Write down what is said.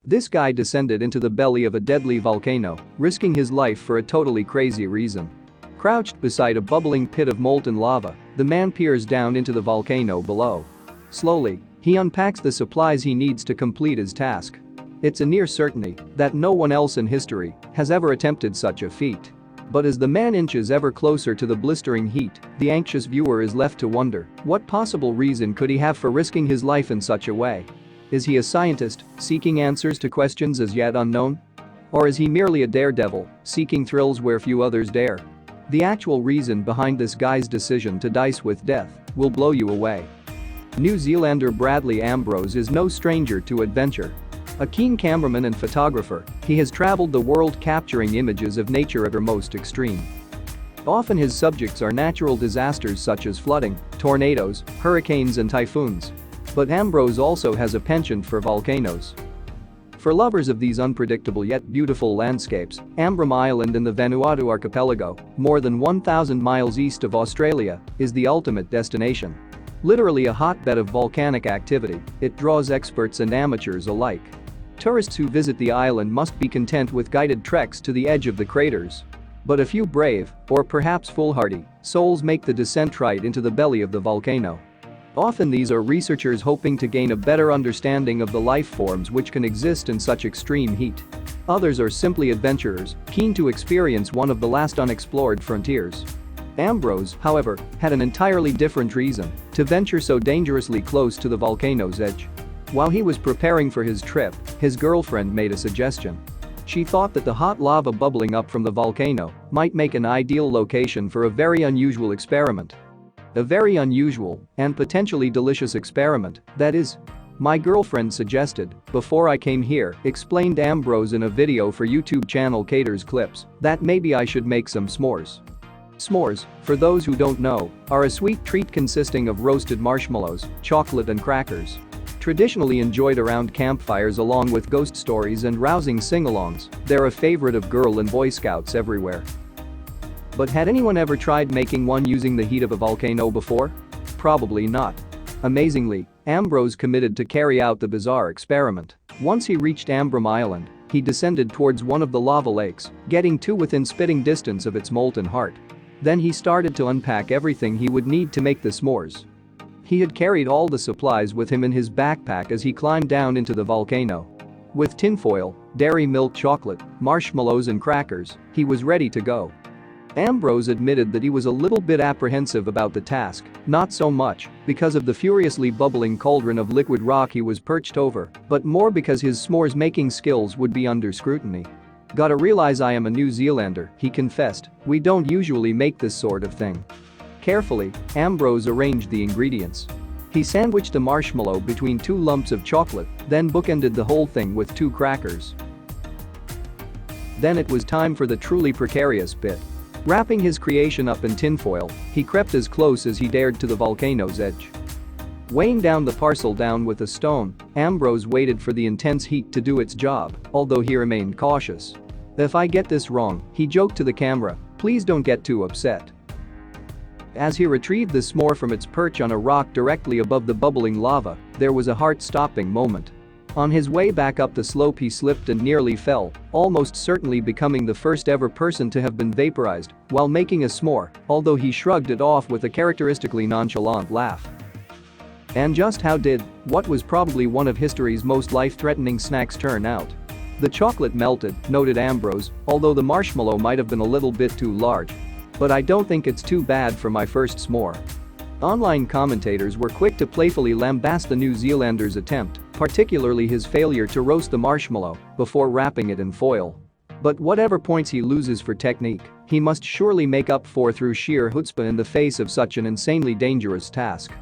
This guy descended into the belly of a deadly volcano, risking his life for a totally crazy reason. Crouched beside a bubbling pit of molten lava, the man peers down into the volcano below. Slowly, he unpacks the supplies he needs to complete his task. It's a near certainty that no one else in history has ever attempted such a feat. But as the man inches ever closer to the blistering heat, the anxious viewer is left to wonder, what possible reason could he have for risking his life in such a way? Is he a scientist, seeking answers to questions as yet unknown? Or is he merely a daredevil, seeking thrills where few others dare? The actual reason behind this guy's decision to dice with death will blow you away. New Zealander Bradley Ambrose is no stranger to adventure. A keen cameraman and photographer, he has traveled the world capturing images of nature at her most extreme. Often his subjects are natural disasters such as flooding, tornadoes, hurricanes and typhoons. But Ambrose also has a penchant for volcanoes. For lovers of these unpredictable yet beautiful landscapes, Ambrose Island in the Vanuatu archipelago, more than 1,000 miles east of Australia, is the ultimate destination. Literally a hotbed of volcanic activity, it draws experts and amateurs alike. Tourists who visit the island must be content with guided treks to the edge of the craters. But a few brave, or perhaps foolhardy, souls make the descent right into the belly of the volcano. Often these are researchers hoping to gain a better understanding of the life forms which can exist in such extreme heat. Others are simply adventurers, keen to experience one of the last unexplored frontiers. Ambrose, however, had an entirely different reason to venture so dangerously close to the volcano's edge. While he was preparing for his trip, his girlfriend made a suggestion. She thought that the hot lava bubbling up from the volcano might make an ideal location for a very unusual experiment. A very unusual and potentially delicious experiment, that is. My girlfriend suggested, before I came here, explained Ambrose in a video for YouTube channel Caters Clips, that maybe I should make some s'mores. S'mores, for those who don't know, are a sweet treat consisting of roasted marshmallows, chocolate and crackers. Traditionally enjoyed around campfires along with ghost stories and rousing sing-alongs, they're a favorite of Girl and Boy Scouts everywhere. But had anyone ever tried making one using the heat of a volcano before? Probably not. Amazingly, Ambrose committed to carry out the bizarre experiment. Once he reached Ambrose Island, he descended towards one of the lava lakes, getting to within spitting distance of its molten heart. Then he started to unpack everything he would need to make the s'mores. He had carried all the supplies with him in his backpack as he climbed down into the volcano. With tinfoil, dairy milk chocolate, marshmallows and crackers, he was ready to go. Ambrose admitted that he was a little bit apprehensive about the task, not so much because of the furiously bubbling cauldron of liquid rock he was perched over, but more because his s'mores making skills would be under scrutiny. "Gotta realize I am a New Zealander," he confessed, "we don't usually make this sort of thing." Carefully, Ambrose arranged the ingredients. He sandwiched a marshmallow between two lumps of chocolate, then bookended the whole thing with 2 crackers. Then it was time for the truly precarious bit. Wrapping his creation up in tinfoil, he crept as close as he dared to the volcano's edge. Weighing down the parcel down with a stone, Ambrose waited for the intense heat to do its job, although he remained cautious. "If I get this wrong," he joked to the camera, "please don't get too upset." As he retrieved the s'more from its perch on a rock directly above the bubbling lava, there was a heart-stopping moment. On his way back up the slope he slipped and nearly fell, almost certainly becoming the first ever person to have been vaporized while making a s'more, although he shrugged it off with a characteristically nonchalant laugh. And just how did what was probably one of history's most life-threatening snacks turn out? "The chocolate melted," noted Ambrose, "although the marshmallow might have been a little bit too large. But I don't think it's too bad for my first s'more." Online commentators were quick to playfully lambast the New Zealander's attempt, particularly his failure to roast the marshmallow before wrapping it in foil. But whatever points he loses for technique, he must surely make up for through sheer chutzpah in the face of such an insanely dangerous task.